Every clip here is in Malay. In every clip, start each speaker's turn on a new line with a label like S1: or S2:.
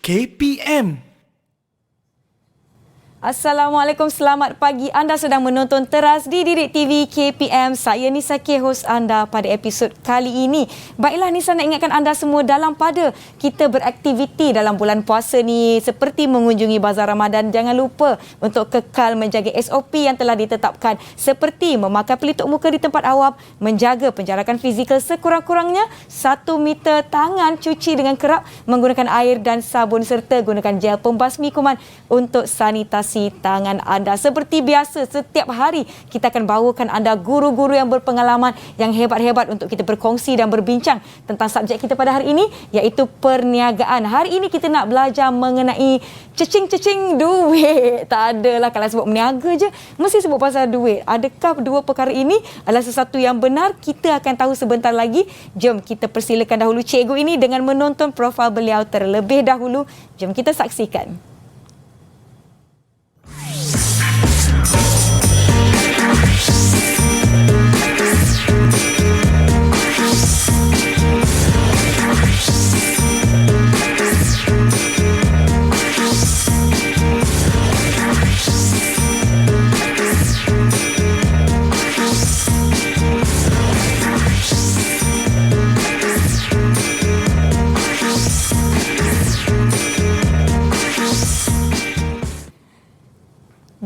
S1: KPM.
S2: Assalamualaikum, selamat pagi. Anda sedang menonton Teras di Didik TV KPM. Saya Nisa K, hos anda pada episod kali ini. Baiklah Nisa, nak ingatkan anda semua dalam pada kita beraktiviti dalam bulan puasa ni seperti mengunjungi bazar Ramadan. Jangan lupa untuk kekal menjaga SOP yang telah ditetapkan seperti memakai pelitup muka di tempat awam, menjaga penjarakan fizikal sekurang-kurangnya 1 meter, tangan cuci dengan kerap menggunakan air dan sabun serta gunakan gel pembasmi kuman untuk sanitasi tangan anda. Seperti biasa, setiap hari kita akan bawakan anda guru-guru yang berpengalaman, yang hebat-hebat untuk kita berkongsi dan berbincang tentang subjek kita pada hari ini, iaitu perniagaan. Hari ini kita nak belajar mengenai cecing-cecing duit. Tak adalah kalau sebut meniaga je, mesti sebut pasal duit. Adakah dua perkara ini adalah sesuatu yang benar? Kita akan tahu sebentar lagi. Jom kita persilakan dahulu cikgu ini dengan menonton profil beliau terlebih dahulu. Jom kita saksikan.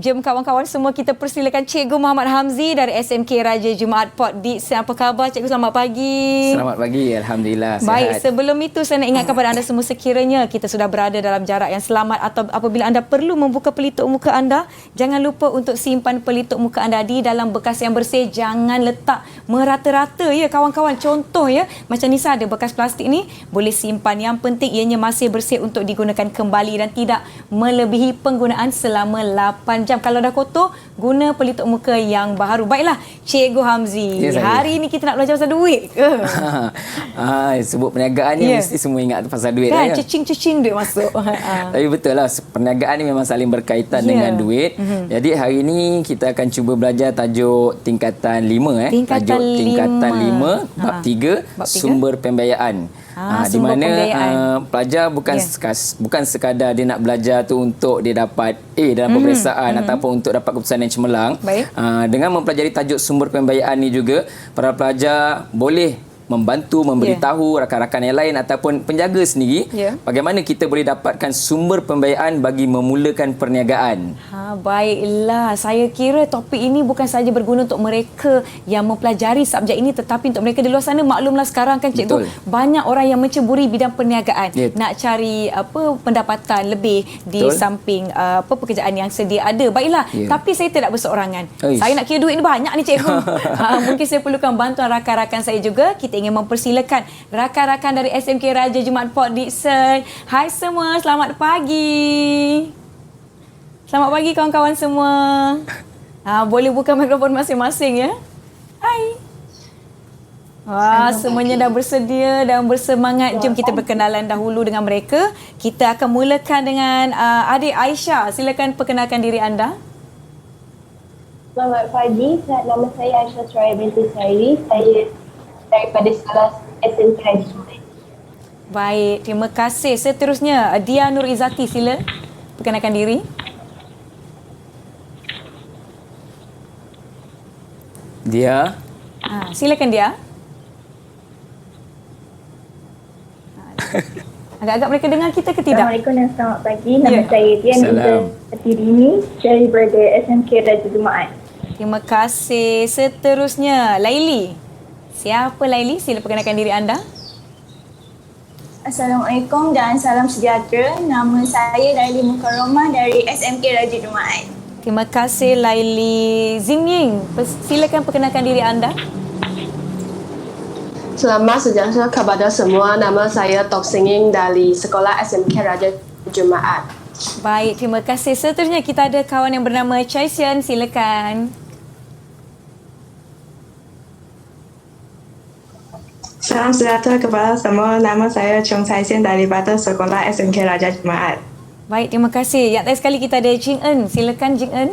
S2: Jom kawan-kawan semua kita persilakan Cikgu Muhammad Hamzi dari SMK Raja Jumaat Port Dickson. Apa khabar Cikgu? Selamat pagi.
S3: Selamat pagi. Alhamdulillah.
S2: Baik,
S3: sihat.
S2: sebelum itu saya nak ingatkan kepada anda semua, sekiranya kita sudah berada dalam jarak yang selamat atau apabila anda perlu membuka pelitup muka anda, jangan lupa untuk simpan pelitup muka anda di dalam bekas yang bersih. Jangan letak merata-rata ya kawan-kawan. Contoh ya, macam Nisa ada bekas plastik ni, boleh simpan. Yang penting ianya masih bersih untuk digunakan kembali dan tidak melebihi penggunaan selama 8 jam. Kalau dah kotor, guna pelitup muka yang baru. Baiklah, Cikgu Hamzi.
S3: Ya,
S2: hari ini kita nak belajar pasal duit ke?
S3: Sebut perniagaan ni mesti semua ingat pasal duit
S2: kan,
S3: lah.
S2: cecing-cecing duit masuk.
S3: Tapi betul lah, perniagaan ni memang saling berkaitan dengan duit. Jadi hari ini kita akan cuba belajar tajuk tingkatan 5. Tajuk tingkatan 5, bab 3, sumber pembiayaan. Di mana pelajar bukan sekadar dia nak belajar tu untuk dia dapat A dalam peperiksaan ataupun untuk dapat keputusan yang cemerlang. Dengan mempelajari tajuk sumber pembiayaan ni juga, para pelajar boleh membantu, memberitahu rakan-rakan yang lain ataupun penjaga sendiri bagaimana kita boleh dapatkan sumber pembiayaan bagi memulakan perniagaan.
S2: Baiklah, saya kira topik ini bukan sahaja berguna untuk mereka yang mempelajari subjek ini, tetapi untuk mereka di luar sana. Maklumlah sekarang kan cikgu, banyak orang yang menceburi bidang perniagaan, nak cari pendapatan lebih di samping pekerjaan yang sedia ada. Baiklah, tapi saya tidak berseorangan. Saya nak kira duit ni banyak ni cikgu. Mungkin saya perlukan bantuan rakan-rakan saya juga. Kita ingin mempersilakan rakan-rakan dari SMK Raja Jumaat Port Dickson. Hai semua, selamat pagi. Selamat pagi kawan-kawan semua. Boleh buka mikrofon masing-masing ya. Hai. Semuanya dah bersedia dan bersemangat. Jom kita berkenalan dahulu dengan mereka. Kita akan mulakan dengan adik Aisyah. Silakan perkenalkan diri anda.
S4: Selamat pagi. Nama saya Aisyah Suraya binti Sairi. Saya daripada sekolah SMK Raja Jumaat.
S2: Baik, terima kasih. Seterusnya, Dia Nur Izzati, sila perkenalkan diri.
S3: Dia.
S2: Silakan Dia. Agak-agak mereka dengar kita ke tidak?
S4: Assalamualaikum dan selamat pagi. Nama saya Dia Nur Izzati daripada SMK Raja Jumaat.
S2: Terima kasih. Seterusnya, Laili. Siapa Laili? Sila perkenalkan diri anda.
S4: Assalamualaikum dan salam sejahtera. Nama saya Laili Mukarramah dari SMK Raja Jumaat.
S2: Terima kasih Laili. Zingying, silakan perkenalkan diri anda.
S5: Selamat sejahtera kepada semua. Nama saya Tok Singing dari Sekolah SMK Raja Jumaat.
S2: Baik, terima kasih. Seterusnya kita ada kawan yang bernama Chai Sian. Silakan.
S6: Salam sejahtera kepada semua. Nama saya Chung Chai Sian daripada Sekolah SMK Raja Jumaat.
S2: Baik, terima kasih. Yang terakhir sekali kita ada Jing Eun. Silakan Jing Eun.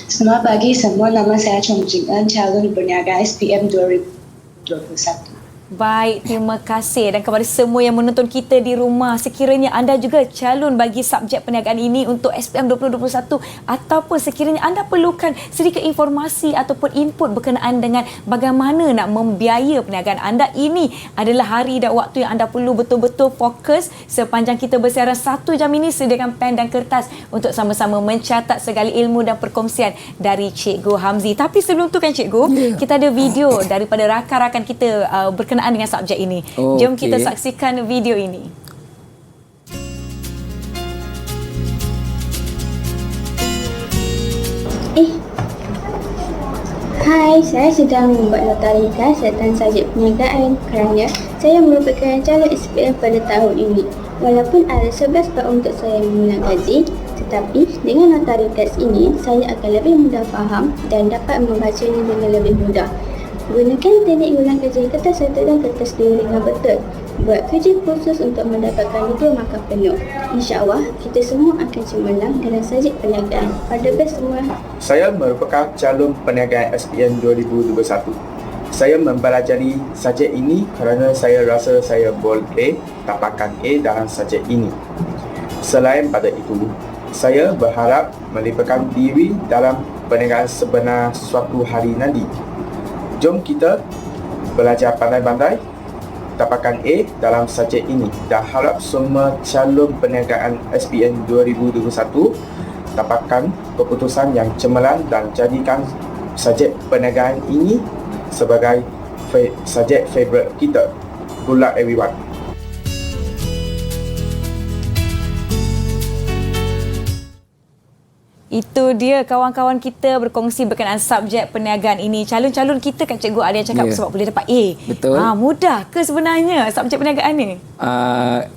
S7: Selamat pagi semua. Nama saya Chong Jing Eun, calon berniaga SPM 2021.
S2: Baik, terima kasih. Dan kepada semua yang menonton kita di rumah, sekiranya anda juga calon bagi subjek perniagaan ini untuk SPM 2021 ataupun sekiranya anda perlukan sedikit informasi ataupun input berkenaan dengan bagaimana nak membiaya perniagaan anda, ini adalah hari dan waktu yang anda perlu betul-betul fokus sepanjang kita bersiaran 1 jam ini. Sediakan pen dan kertas untuk sama-sama mencatat segala ilmu dan perkongsian dari Cikgu Hamzi. Tapi sebelum tu kan Cikgu, kita ada video daripada rakan-rakan kita berkenaan dengan subjek ini. Jom kita saksikan video ini.
S1: Hai, saya sedang membuat nota ringkas tentang subjek perniagaan kerana saya merupakan calon SPM pada tahun ini. Walaupun ada 11 bab untuk saya mengulang kaji, tetapi dengan nota ringkas ini, saya akan lebih mudah faham dan dapat membacanya dengan lebih mudah. Gunakan teknik ulang kaji kertas 1 dan kertas 2 dengan betul. Buat kerja khusus untuk mendapatkan 2 markah penuh. InsyaAllah, kita semua akan cemerlang dalam subjek perniagaan. All the best semua.
S7: Saya merupakan calon perniagaan SPM 2021. Saya mempelajari subjek ini kerana saya rasa saya boleh dapatkan A dalam subjek ini. Selain pada itu, saya berharap melibatkan diri dalam perniagaan sebenar suatu hari nanti. Jom kita belajar pandai-pandai, dapatkan A dalam subjek ini dan harap semua calon perniagaan SPM 2021 dapatkan keputusan yang cemerlang dan jadikan subjek perniagaan ini sebagai subjek favourite kita. Good luck everyone.
S2: Itu dia kawan-kawan kita berkongsi berkenaan subjek perniagaan ini. Calon-calon kita kan Cikgu ada yang cakap sebab boleh dapat A.
S3: Betul.
S2: Mudah ke sebenarnya subjek perniagaan ni?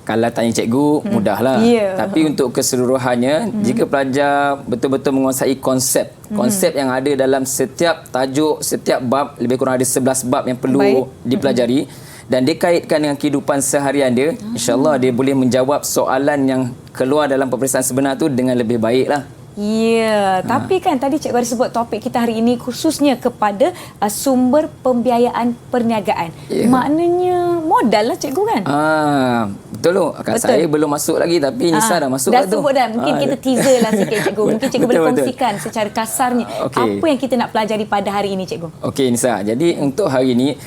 S3: Kalau tanya cikgu, mudahlah. Tapi untuk keseluruhannya, jika pelajar betul-betul menguasai konsep yang ada dalam setiap tajuk, setiap bab, lebih kurang ada 11 bab yang perlu dipelajari, dan dia kaitkan dengan kehidupan seharian dia, insya-Allah dia boleh menjawab soalan yang keluar dalam peperiksaan sebenar tu dengan lebih baiklah.
S2: Tapi kan tadi cikgu ada sebut topik kita hari ini khususnya kepada sumber pembiayaan perniagaan. Maknanya modal lah cikgu kan?
S3: Betul loh. Saya belum masuk lagi tapi Nisa dah masuk
S2: dah
S3: lah tu.
S2: Sebut dah. Mungkin kita teaser lah sikit cikgu. Mungkin cikgu boleh kongsikan secara kasarnya apa yang kita nak pelajari pada hari ini cikgu. Okey
S3: Nisa. Jadi untuk hari ini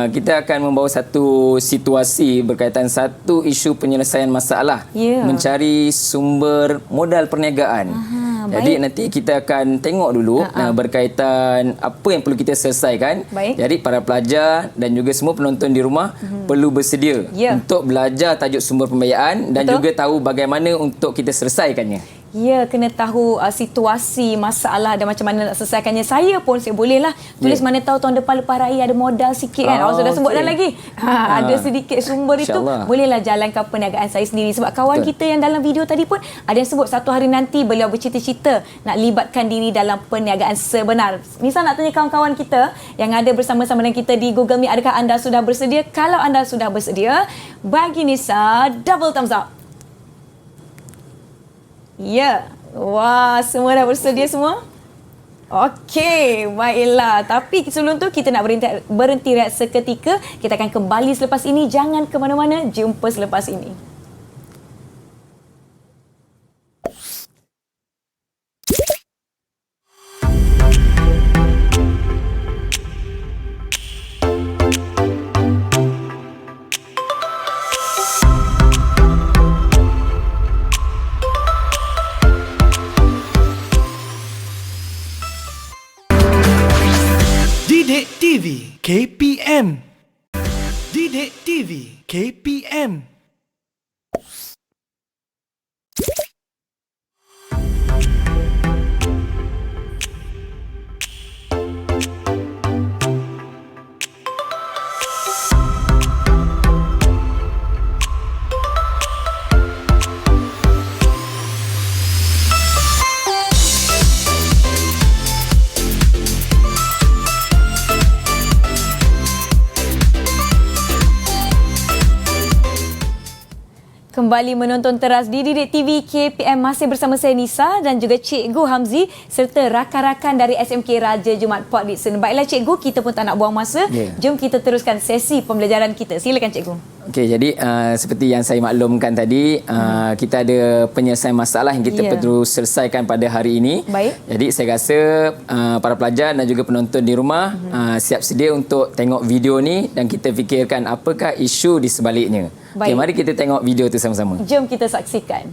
S3: kita akan membawa satu situasi berkaitan satu isu penyelesaian masalah. Mencari sumber modal perniagaan. Jadi nanti kita akan tengok dulu berkaitan apa yang perlu kita selesaikan. Jadi para pelajar dan juga semua penonton di rumah perlu bersedia untuk belajar tajuk sumber pembiayaan dan juga tahu bagaimana untuk kita selesaikannya. Kena tahu situasi, masalah dan macam mana nak selesaikannya. Saya pun saya bolehlah tulis mana tahu tahun depan lepas raya ada modal sikit kan. Awak sudah sebut dah lagi. Ada sedikit sumber itu, bolehlah jalankan perniagaan saya sendiri. Sebab kawan kita yang dalam video tadi pun ada yang sebut satu hari nanti beliau bercita-cita nak libatkan diri dalam perniagaan sebenar. Misal nak tanya kawan-kawan kita yang ada bersama-sama dengan kita di Google Meet, adakah anda sudah bersedia? Kalau anda sudah bersedia, bagi Nisa double thumbs up. Wah, semua dah bersedia semua? Okey, baiklah. Tapi sebelum tu kita nak berhenti rehat seketika. Kita akan kembali selepas ini. Jangan ke mana-mana. Jumpa selepas ini.
S8: Didik TV KPM. Didik TV KPM.
S2: kembali menonton teras di Didik TV KPM, masih bersama saya Nisa dan juga Cikgu Hamzi serta rakan-rakan dari SMK Raja Jumaat Port Dickson. Baiklah Cikgu, kita pun tak nak buang masa. Jom kita teruskan sesi pembelajaran kita. Silakan Cikgu.
S3: Okey, jadi seperti yang saya maklumkan tadi, kita ada penyelesaian masalah yang kita perlu selesaikan pada hari ini.
S2: Baik.
S3: Jadi saya rasa para pelajar dan juga penonton di rumah siap sedia untuk tengok video ni dan kita fikirkan apakah isu di sebaliknya. Okey, mari kita tengok video tu sama-sama.
S2: Jom kita saksikan.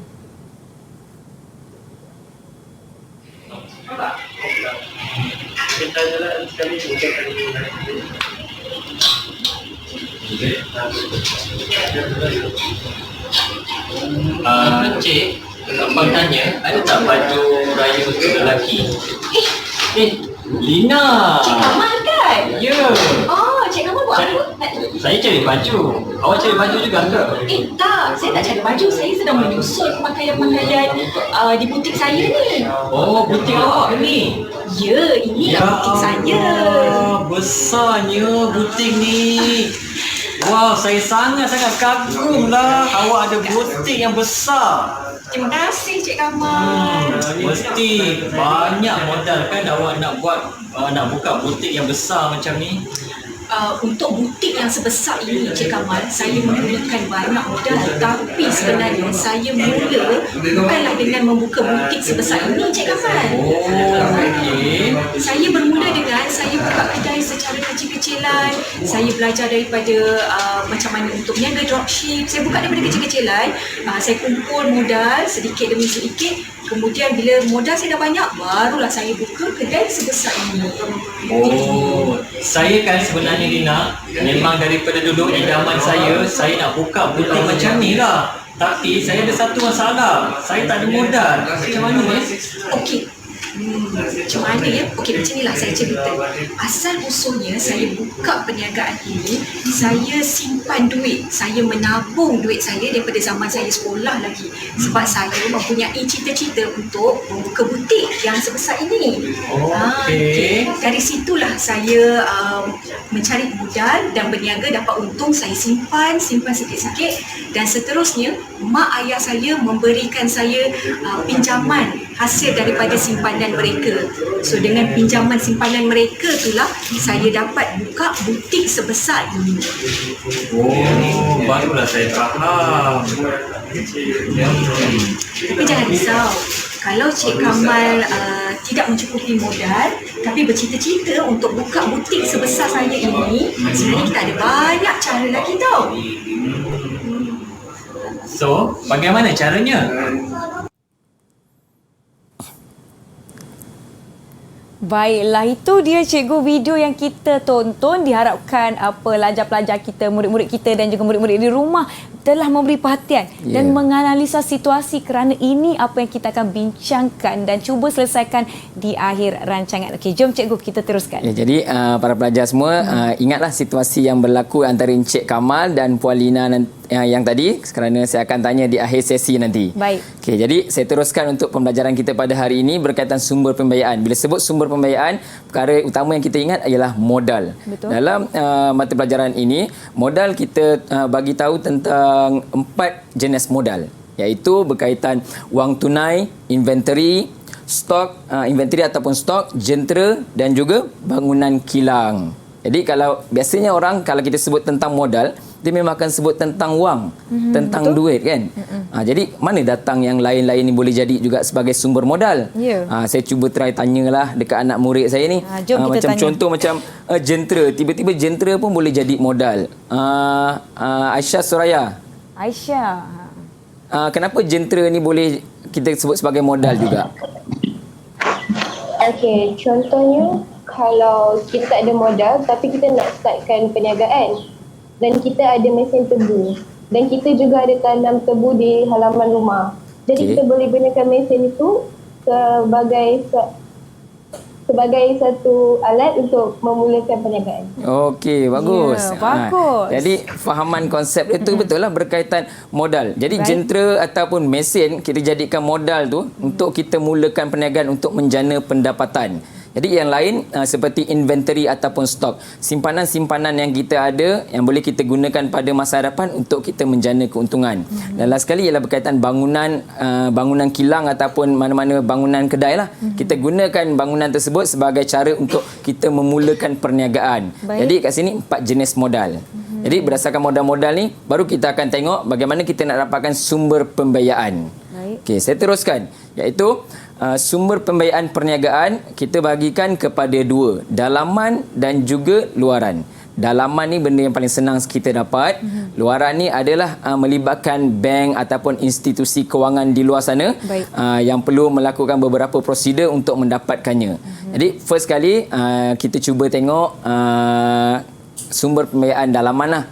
S9: Cik, abang tanya, ada tak baju raya untuk lelaki? Lina!
S10: Cik Kamal kan?
S9: Ya!
S10: Oh, Cik Kamal buat apa?
S9: Saya cari baju. Awak cari baju juga ke?
S10: Tak. Saya tak cari baju. Saya sedang menyusun pakaian-pakaian di butik saya ni.
S9: Oh, butik awak ni?
S10: Ya, inilah butik saya.
S9: Besarnya butik ni. Wow, saya sangat-sangat kagum lah. Awak ada butik yang besar.
S10: Terima kasih Cik Kamal.
S9: Mesti banyak modal kan awak nak buka butik yang besar macam ni.
S10: Untuk butik yang sebesar ini Cik Kamal, saya menggunakan banyak modal. Tapi sebenarnya saya mula bukanlah dengan membuka butik sebesar ini Cik Kamal.
S9: Okey.
S10: Saya bermula dengan saya buka kedai secara kecil-kecilan. Saya belajar daripada macam mana untuk niaga dropship. Saya buka daripada kecil-kecilan. Saya kumpul modal sedikit demi sedikit. Kemudian bila modal saya dah banyak, barulah saya buka kedai sebesar ini.
S9: Oh, saya kan sebenarnya Lina, memang daripada dulu idaman saya nak buka butik macam ni lah. Tapi saya ada satu masalah, saya tak ada modal. Macam mana ni?
S10: Okey. Macam mana ya? Okey, macam inilah saya cerita. Asal usulnya saya buka perniagaan ini, saya simpan duit. Saya menabung duit saya daripada zaman saya sekolah lagi. Sebab saya mempunyai cita-cita untuk membuka butik yang sebesar ini.
S9: Okey.
S10: Dari situlah saya mencari modal dan berniaga, dapat untung, saya simpan sikit-sikit dan seterusnya mak ayah saya memberikan saya pinjaman hasil daripada simpanan mereka. So dengan pinjaman simpanan mereka itulah saya dapat buka butik sebesar ini.
S9: Oh, barulah saya faham.
S10: Tapi jangan risau. Kalau Cik Kamal tidak mencukupi modal tapi bercita-cita untuk buka butik sebesar saya ini, sebenarnya kita ada banyak cara lagi tau.
S9: So, bagaimana caranya?
S2: Baiklah, itu dia Cikgu video yang kita tonton. Diharapkan pelajar-pelajar kita, murid-murid kita dan juga murid-murid di rumah telah memberi perhatian dan menganalisa situasi, kerana ini apa yang kita akan bincangkan dan cuba selesaikan di akhir rancangan. Okey, jom Cikgu kita teruskan.
S3: Ya, jadi para pelajar semua, ingatlah situasi yang berlaku antara Encik Kamal dan Puan Lina yang tadi, kerana saya akan tanya di akhir sesi nanti.
S2: Baik.
S3: Okey, jadi saya teruskan untuk pembelajaran kita pada hari ini berkaitan sumber pembiayaan. Bila sebut sumber pembiayaan, perkara utama yang kita ingat ialah modal.
S2: Betul.
S3: Dalam mata pelajaran ini, modal kita bagi tahu tentang 4 jenis modal, iaitu berkaitan wang tunai, inventory, stok, inventory ataupun stok, jentera dan juga bangunan kilang. Jadi kalau biasanya orang kalau kita sebut tentang modal, dia memang akan sebut tentang wang, tentang duit kan. Jadi mana datang yang lain-lain ni boleh jadi juga sebagai sumber modal? Saya cuba try tanyalah dekat anak murid saya ni. Macam tanya. Contoh macam jentera, tiba-tiba jentera pun boleh jadi modal. Aisyah Suraya.
S2: Aisyah.
S3: Kenapa jentera ni boleh kita sebut sebagai modal juga?
S4: Okey, contohnya kalau kita tak ada modal tapi kita nak startkan perniagaan dan kita ada mesin tebu dan kita juga ada tanam tebu di halaman rumah. Jadi kita boleh gunakan mesin itu sebagai satu alat untuk memulakan perniagaan.
S3: Okey, bagus.
S2: Ya, bagus.
S3: Jadi fahaman konsep itu betul lah berkaitan modal. Jadi jentera ataupun mesin kita jadikan modal tu untuk kita mulakan perniagaan untuk menjana pendapatan. Jadi yang lain seperti inventory ataupun stok. Simpanan-simpanan yang kita ada yang boleh kita gunakan pada masa hadapan untuk kita menjana keuntungan. Dan last sekali ialah berkaitan bangunan kilang ataupun mana-mana bangunan kedai lah. Kita gunakan bangunan tersebut sebagai cara untuk kita memulakan perniagaan. Jadi kat sini 4 jenis modal. Jadi berdasarkan modal-modal ni baru kita akan tengok bagaimana kita nak dapatkan sumber pembiayaan. Okey, saya teruskan, iaitu sumber pembiayaan perniagaan kita bahagikan kepada 2, dalaman dan juga luaran. Dalaman ni benda yang paling senang kita dapat. Luaran ni adalah melibatkan bank ataupun institusi kewangan di luar sana yang perlu melakukan beberapa prosedur untuk mendapatkannya. Jadi first kali kita cuba tengok sumber pembiayaan dalaman lah.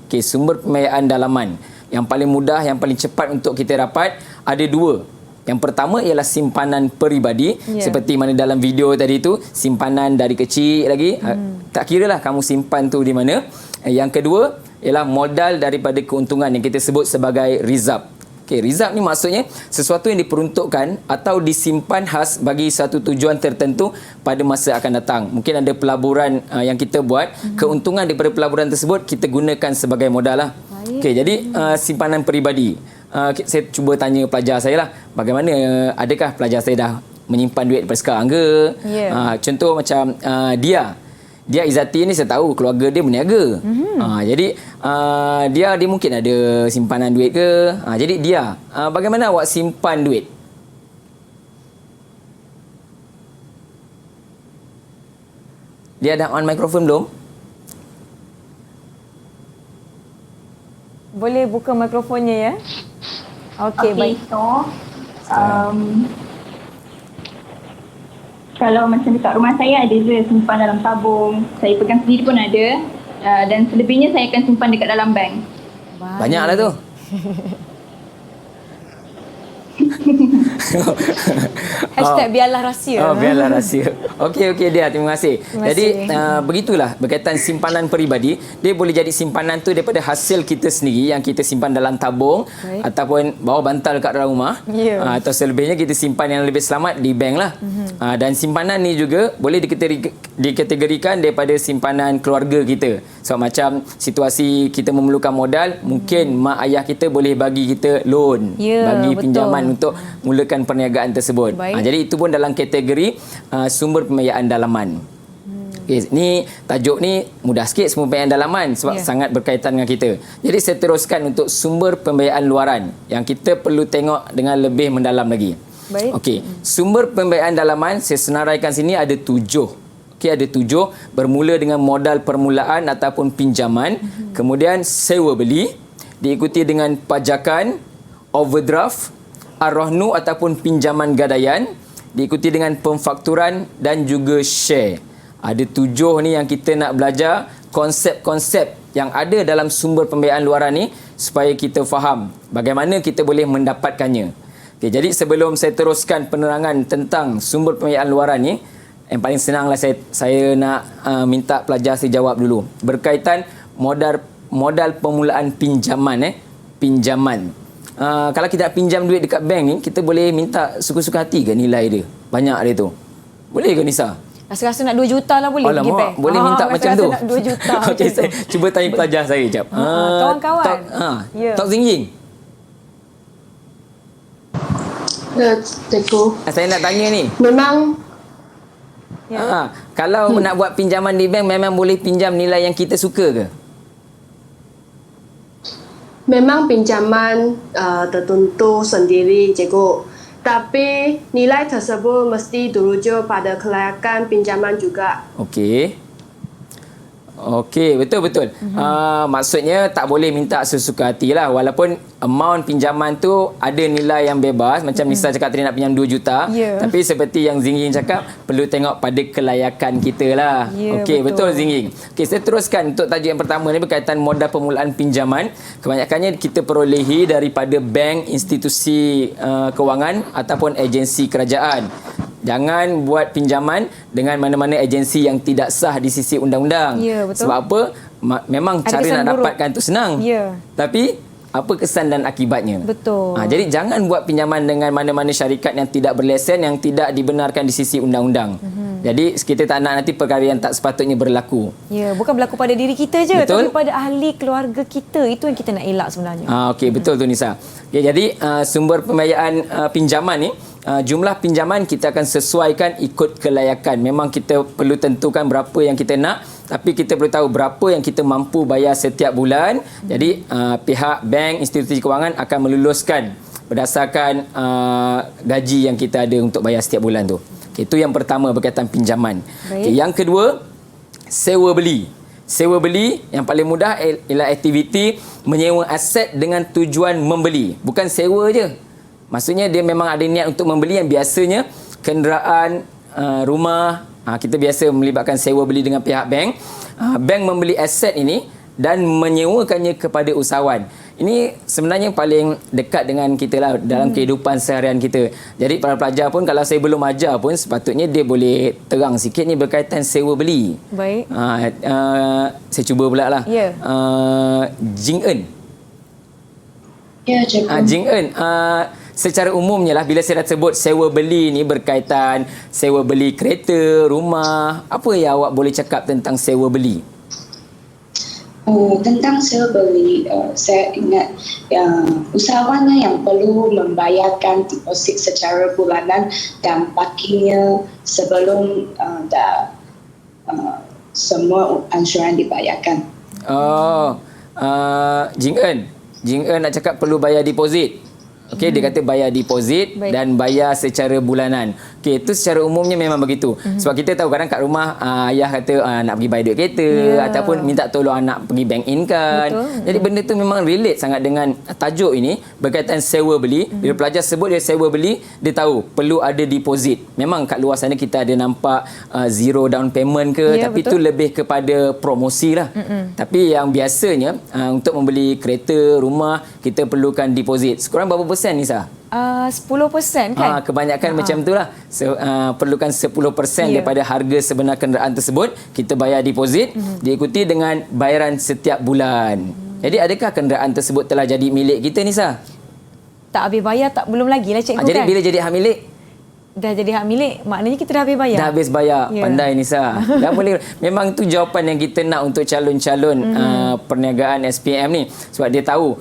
S3: Okey, sumber pembiayaan dalaman yang paling mudah, yang paling cepat untuk kita dapat ada 2. Yang pertama ialah simpanan peribadi, seperti mana dalam video tadi tu, simpanan dari kecil lagi, tak kira lah kamu simpan tu di mana. Yang kedua ialah modal daripada keuntungan yang kita sebut sebagai reserve. Okey, reserve ni maksudnya sesuatu yang diperuntukkan atau disimpan khas bagi satu tujuan tertentu pada masa akan datang. Mungkin ada pelaburan yang kita buat, keuntungan daripada pelaburan tersebut kita gunakan sebagai modal lah. Okey, jadi simpanan peribadi. Saya cuba tanya pelajar saya lah, bagaimana, adakah pelajar saya dah menyimpan duit daripada sekarang ke? Contoh macam dia Izzati ni saya tahu keluarga dia berniaga. Jadi dia mungkin ada simpanan duit ke? Jadi dia, bagaimana awak simpan duit? Dia dah on mikrofon belum?
S2: Boleh buka mikrofonnya ya. Okey, baik.
S11: So, kalau macam dekat rumah saya ada je simpan dalam tabung. Saya pegang sendiri pun ada. Dan selebihnya saya akan simpan dekat dalam bank.
S3: Banyaklah tu.
S2: Hashtag biarlah rahsia.
S3: Biarlah rahsia. Okey dia, terima kasih. Jadi begitulah berkaitan simpanan peribadi, dia boleh jadi simpanan tu daripada hasil kita sendiri yang kita simpan dalam tabung ataupun bawa bantal kat dalam rumah, atau selebihnya kita simpan yang lebih selamat di bank lah. Dan simpanan ni juga boleh dikategorikan daripada simpanan keluarga kita. So macam situasi kita memerlukan modal, mungkin mak ayah kita boleh bagi kita loan, bagi pinjaman untuk mulakan perniagaan tersebut. Jadi itu pun dalam kategori sumber pembiayaan dalaman. Okay, ni tajuk ni mudah sikit, sumber pembiayaan dalaman sebab sangat berkaitan dengan kita. Jadi saya teruskan untuk sumber pembiayaan luaran yang kita perlu tengok dengan lebih mendalam lagi. Okey, sumber pembiayaan dalaman saya senaraikan sini ada 7. Okey, ada 7, bermula dengan modal permulaan ataupun pinjaman, kemudian sewa beli, diikuti dengan pajakan, overdraft, ar-rahnu ataupun pinjaman gadaian, diikuti dengan pemfakturan dan juga share. Ada 7 ni yang kita nak belajar konsep-konsep yang ada dalam sumber pembiayaan luaran ni supaya kita faham bagaimana kita boleh mendapatkannya. Okay, jadi sebelum saya teruskan penerangan tentang sumber pembiayaan luaran ni, yang paling senanglah saya nak minta pelajar saya jawab dulu berkaitan modal permulaan pinjaman. Pinjaman. Kalau kita nak pinjam duit dekat bank ni, kita boleh minta suka-suka hati ke nilai dia? Banyak dia tu. Boleh ke Nisa?
S2: Rasa-rasa nak 2 juta lah boleh pergi bank.
S3: Boleh minta macam tu.
S2: Rasa-rasa nak 2 juta.
S3: Okey, saya cuba tanya pelajar saya jap.
S2: Kawan-kawan.
S3: Tok Zingjing. Saya nak tanya ni.
S5: Memang
S3: kalau nak buat pinjaman di bank, memang boleh pinjam nilai yang kita suka ke?
S5: Memang pinjaman tertentu sendiri cikgu, tapi nilai tersebut mesti terujuk pada kelayakan pinjaman juga. Okey, betul. Maksudnya tak boleh minta sesuka hati lah, walaupun amount pinjaman tu ada nilai yang bebas. Macam Nisa cakap tadi nak pinjam 2 juta, tapi seperti yang Zingjing cakap, perlu tengok pada kelayakan kita lah. Okey, betul Zingjing. Okey, saya teruskan untuk tajuk yang pertama ni berkaitan modal permulaan pinjaman. Kebanyakannya kita perolehi daripada bank, institusi kewangan ataupun agensi kerajaan. Jangan buat pinjaman dengan mana-mana agensi yang tidak sah di sisi undang-undang. Sebab apa? Memang cara nak dapatkan tu senang. Tapi apa kesan dan akibatnya.
S2: Betul.
S5: Jadi jangan buat pinjaman dengan mana-mana syarikat yang tidak berlesen, yang tidak dibenarkan di sisi undang-undang. Jadi kita tak nak nanti perkara yang tak sepatutnya berlaku.
S2: Ya, bukan berlaku pada diri kita je,
S5: Betul.
S2: tapi pada ahli keluarga kita. Itu yang kita nak elak sebenarnya.
S5: Okey, betul tu Nisa. Okay, jadi sumber pembiayaan pinjaman ni, jumlah pinjaman kita akan sesuaikan ikut kelayakan. Memang kita perlu tentukan berapa yang kita nak, tapi kita perlu tahu berapa yang kita mampu bayar setiap bulan. Jadi pihak bank, institusi kewangan akan meluluskan berdasarkan gaji yang kita ada untuk bayar setiap bulan tu. Okay, itu yang pertama berkaitan pinjaman. Okay, yang kedua, sewa beli. Sewa beli yang paling mudah ialah aktiviti menyewa aset dengan tujuan membeli. Bukan sewa je. Maksudnya dia memang ada niat untuk membeli, yang biasanya kenderaan, rumah. Kita biasa melibatkan sewa beli dengan pihak bank. Bank membeli aset ini dan menyewakannya kepada usahawan. Ini sebenarnya paling dekat dengan kita lah dalam kehidupan seharian kita. Jadi para pelajar pun, kalau saya belum ajar pun, sepatutnya dia boleh terang sikit ni berkaitan sewa beli.
S2: Baik.
S5: Saya cuba pula lah.
S2: Ya.
S5: Jing Eun.
S12: Ya, cikgu.
S5: Jing Eun, secara umumnya lah, bila saya dah sebut sewa beli ni berkaitan sewa beli kereta, rumah, apa yang awak boleh cakap tentang sewa beli?
S12: Tentang sewa beli, saya ingat usahawannya yang perlu membayarkan deposit secara bulanan dan parkingnya sebelum semua ansuran dibayarkan.
S5: Jing Eun nak cakap perlu bayar deposit. Okey, dia kata bayar deposit dan bayar secara bulanan. Okey, itu secara umumnya memang begitu. Sebab kita tahu kadang kat rumah ayah kata nak pergi bayar duit kereta ataupun minta tolong anak pergi bank in kan. Jadi benda tu memang relate sangat dengan tajuk ini berkaitan sewa beli. Bila pelajar sebut dia sewa beli, dia tahu perlu ada deposit. Memang kat luar sana kita ada nampak zero down payment ke, tapi itu lebih kepada promosi lah. Tapi yang biasanya untuk membeli kereta, rumah, kita perlukan deposit. Sekurang berapa persen Nisa?
S2: 10% kan?
S5: Kebanyakan macam itulah. Perlukan 10% daripada harga sebenar kenderaan tersebut, kita bayar deposit, diikuti dengan bayaran setiap bulan. Jadi adakah kenderaan tersebut telah jadi milik kita Nisa?
S2: Tak habis bayar, belum lagi lah cikgu.
S5: Jadi
S2: kan?
S5: bila jadi hak milik?
S2: Dah jadi hak milik, maknanya kita dah habis bayar.
S5: Dah habis bayar. Pandai Nisa. Dah boleh. Memang tu jawapan yang kita nak untuk calon-calon perniagaan SPM ni. Sebab dia tahu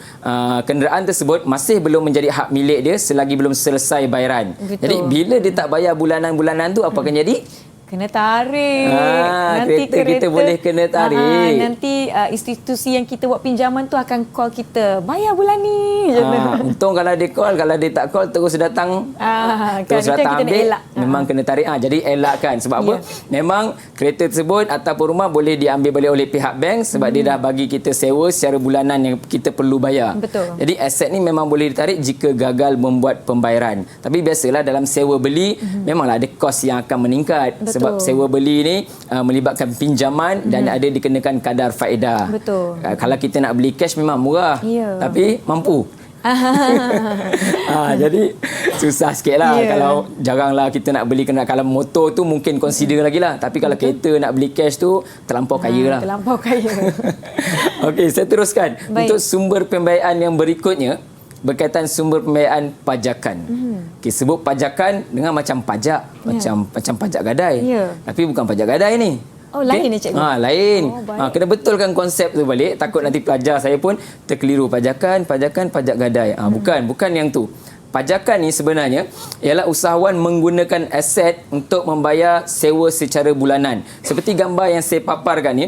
S5: kenderaan tersebut masih belum menjadi hak milik dia selagi belum selesai bayaran.
S2: Betul.
S5: Jadi bila dia tak bayar bulanan-bulanan tu, apa akan jadi?
S2: Kena tarik.
S5: Nanti kereta kita boleh kena tarik.
S2: Nanti institusi yang kita buat pinjaman tu akan call kita, bayar bulan ni.
S5: Untung kalau dia call, kalau dia tak call terus datang. Terus datang ambil, memang kena tarik. Jadi elakkan. Sebab apa? Memang kereta tersebut ataupun rumah boleh diambil balik oleh pihak bank sebab dia dah bagi kita sewa secara bulanan yang kita perlu bayar.
S2: Betul.
S5: Jadi aset ni memang boleh ditarik jika gagal membuat pembayaran. Tapi biasalah dalam sewa beli memanglah ada kos yang akan meningkat.
S2: Betul.
S5: Sebab sewa beli ni melibatkan pinjaman dan ada dikenakan kadar faedah.
S2: Betul.
S5: Kalau kita nak beli cash memang murah. Tapi mampu. Jadi susah sikit lah. Kalau jaranglah kita nak beli kenderaan. Kalau motor tu mungkin consider lagi lah. Tapi kalau kereta nak beli cash tu terlampau kaya lah.
S2: Terlampau kaya.
S5: Okey, saya teruskan. Untuk sumber pembiayaan yang berikutnya berkaitan sumber pembiayaan pajakan. Okay, sebut pajakan dengan macam pajak, macam pajak gadai. Tapi bukan pajak gadai ni.
S2: Lain ni cikgu.
S5: Lain. Kena betulkan konsep tu balik. Takut nanti pelajar saya pun terkeliru pajakan, pajak gadai. Bukan yang tu. Pajakan ni sebenarnya ialah usahawan menggunakan aset untuk membayar sewa secara bulanan. Seperti gambar yang saya paparkan ni,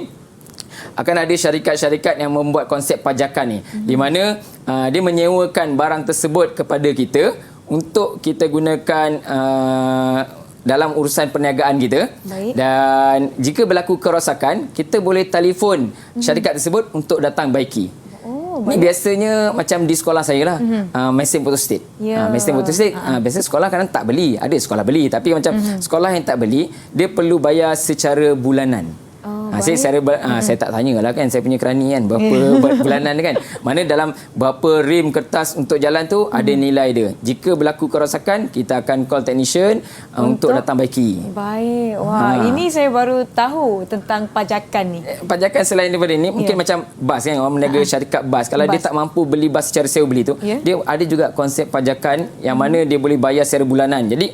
S5: akan ada syarikat-syarikat yang membuat konsep pajakan ni, di mana dia menyewakan barang tersebut kepada kita untuk kita gunakan dalam urusan perniagaan kita. Dan jika berlaku kerosakan, kita boleh telefon syarikat tersebut untuk datang baiki. Ni biasanya macam di sekolah saya lah, mesin photostat. Mesin photostat, biasanya sekolah kadang tak beli. Ada sekolah beli, tapi macam sekolah yang tak beli, dia perlu bayar secara bulanan. Saya tak tanyalah kan saya punya kerani kan berapa bulanan kan. Mana dalam berapa rim kertas untuk jalan tu ada nilai dia. Jika berlaku kerosakan, kita akan call technician untuk datang baiki.
S2: Baik. Wah, ini saya baru tahu tentang pajakan ni.
S5: Pajakan selain daripada ni mungkin macam bas kan, orang meniaga syarikat bas. Kalau dia tak mampu beli bas secara sewa beli tu, dia ada juga konsep pajakan yang mana dia boleh bayar secara bulanan. Jadi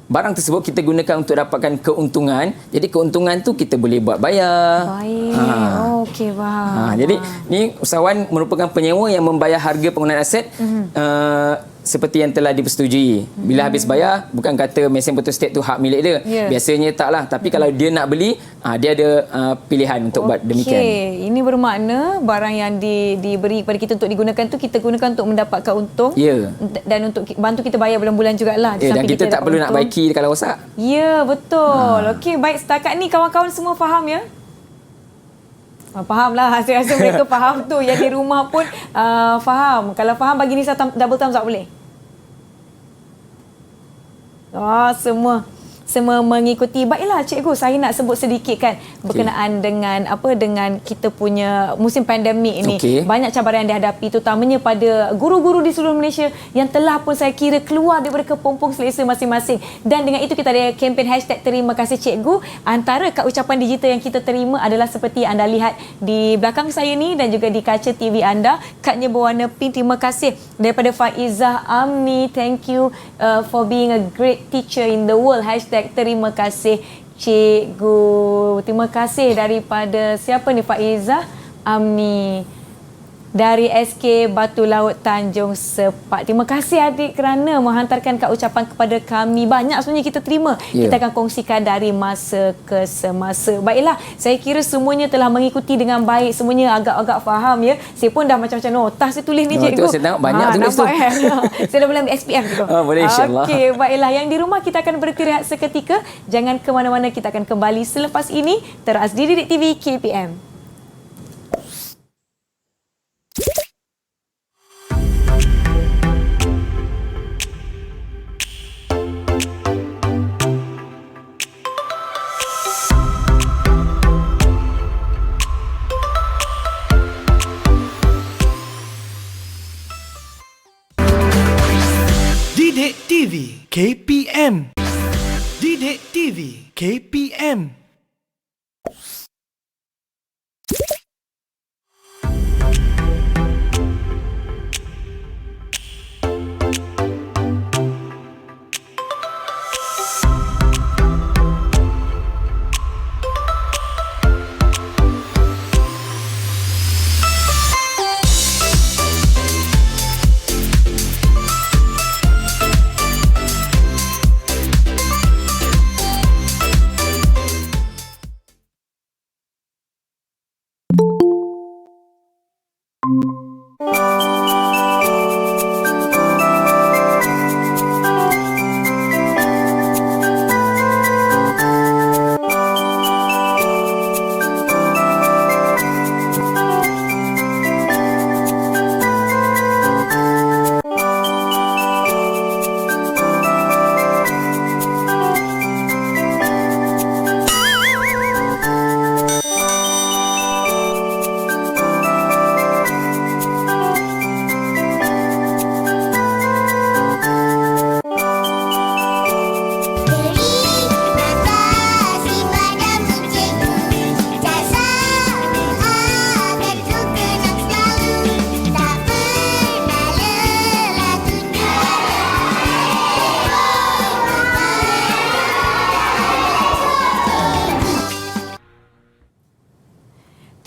S5: barang tersebut kita gunakan untuk dapatkan keuntungan. Jadi keuntungan tu kita boleh buat bayar.
S2: Baik. Okey, faham.
S5: Jadi ni usahawan merupakan penyewa yang membayar harga penggunaan aset seperti yang telah dipersetujui. Bila habis bayar, bukan kata mesin photostat tu hak milik dia. Biasanya taklah. Tapi kalau dia nak beli, dia ada pilihan untuk buat demikian.
S2: Okey, ini bermakna barang yang diberi kepada kita untuk digunakan tu kita gunakan untuk mendapatkan untung. Dan untuk bantu kita bayar bulan-bulan jugalah.
S5: Dan kita tak perlu nak baiki kalau rosak.
S2: Ya, betul. Okey, baik, setakat ni kawan-kawan semua faham ya? Faham lah. Saya rasa mereka faham tu. Yang di rumah pun faham. Kalau faham, bagi Nisa double thumbs up boleh? Semua mengikuti. Baiklah cikgu, saya nak sebut sedikit kan berkenaan dengan dengan kita punya musim pandemik ini. Banyak cabaran yang dihadapi terutamanya pada guru-guru di seluruh Malaysia yang telah pun saya kira keluar daripada kepompong selesa masing-masing. Dan dengan itu kita ada kempen hashtag terima kasih cikgu. Antara kad ucapan digital yang kita terima adalah seperti anda lihat di belakang saya ni dan juga di kaca TV anda. Kadnya berwarna pink. Terima kasih daripada Faizah Amni. Thank you for being a great teacher in the world. Hashtag terima kasih cikgu. Terima kasih daripada siapa ni? Faizah Amni dari SK Batu Laut Tanjung Sepak. Terima kasih adik kerana menghantarkan kad ucapan kepada kami. Banyak sebenarnya kita terima. Kita akan kongsikan dari masa ke semasa. Baiklah, saya kira semuanya telah mengikuti dengan baik. Semuanya agak-agak faham ya. Saya pun dah macam-macam notas saya tulis ni cikgu.
S5: Saya tengok banyak tulis tu.
S2: Saya dah boleh ambil SPM tu.
S5: Boleh insyaAllah.
S2: Okey, baiklah. Yang di rumah kita akan berhenti rehat seketika. Jangan ke mana-mana, kita akan kembali selepas ini. Teras di Didik TV KPM.
S8: Didik TV KPM. Didik TV KPM.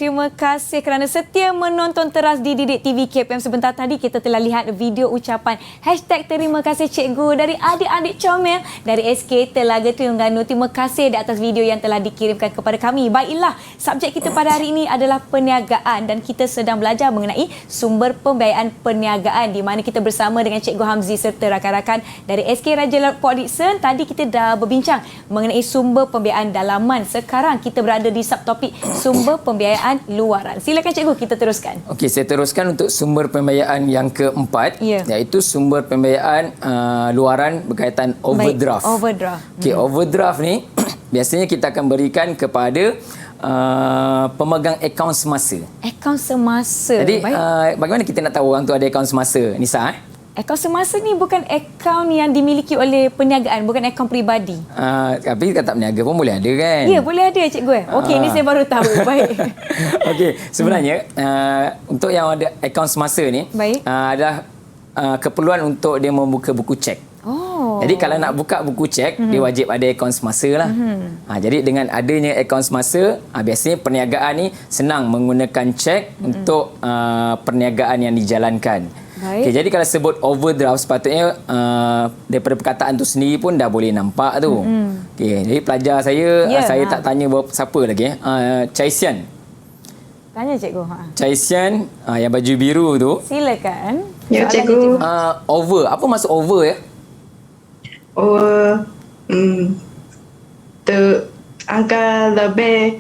S2: Terima kasih kerana setia menonton Teras di Didik TV KPM. Sebentar tadi kita telah lihat video ucapan hashtag terima kasih cikgu dari adik-adik comel dari SK Telaga Terengganu. Terima kasih di atas video yang telah dikirimkan kepada kami. Baiklah, subjek kita pada hari ini adalah perniagaan dan kita sedang belajar mengenai sumber pembiayaan perniagaan di mana kita bersama dengan Cikgu Hamzi serta rakan-rakan dari SK Raja Laut Port Dickson. Tadi kita dah berbincang mengenai sumber pembiayaan dalaman. Sekarang kita berada di subtopik sumber pembiayaan luaran. Silakan cikgu, kita teruskan.
S5: Okey, saya teruskan untuk sumber pembiayaan yang keempat, iaitu sumber pembiayaan luaran berkaitan overdraft.
S2: Baik, overdraft.
S5: Okey, overdraft ni biasanya kita akan berikan kepada
S3: pemegang akaun semasa.
S2: Akaun semasa.
S3: Jadi bagaimana kita nak tahu orang tu ada akaun semasa, Nisa?
S2: Akaun semasa ni bukan akaun yang dimiliki oleh perniagaan, bukan akaun peribadi.
S3: Tapi kata berniaga pun boleh ada kan?
S2: Ya, boleh ada cikgu. Okey, ini saya baru tahu. Baik.
S3: Okey, sebenarnya untuk yang ada akaun semasa ni adalah keperluan untuk dia membuka buku cek. Jadi kalau nak buka buku cek, dia wajib ada akaun semasa lah. Jadi dengan adanya akaun semasa, biasanya perniagaan ni senang menggunakan cek untuk perniagaan yang dijalankan. Okay, jadi kalau sebut overdraft, sepatutnya daripada perkataan tu sendiri pun dah boleh nampak tu. Okay, jadi pelajar saya, saya tak tanya siapa lagi. Chai Sian.
S2: Tanya cikgu.
S3: Chai Sian yang baju biru tu.
S2: Silakan.
S6: Ya, cikgu.
S3: Over. Apa maksud over ya?
S6: Angka lebih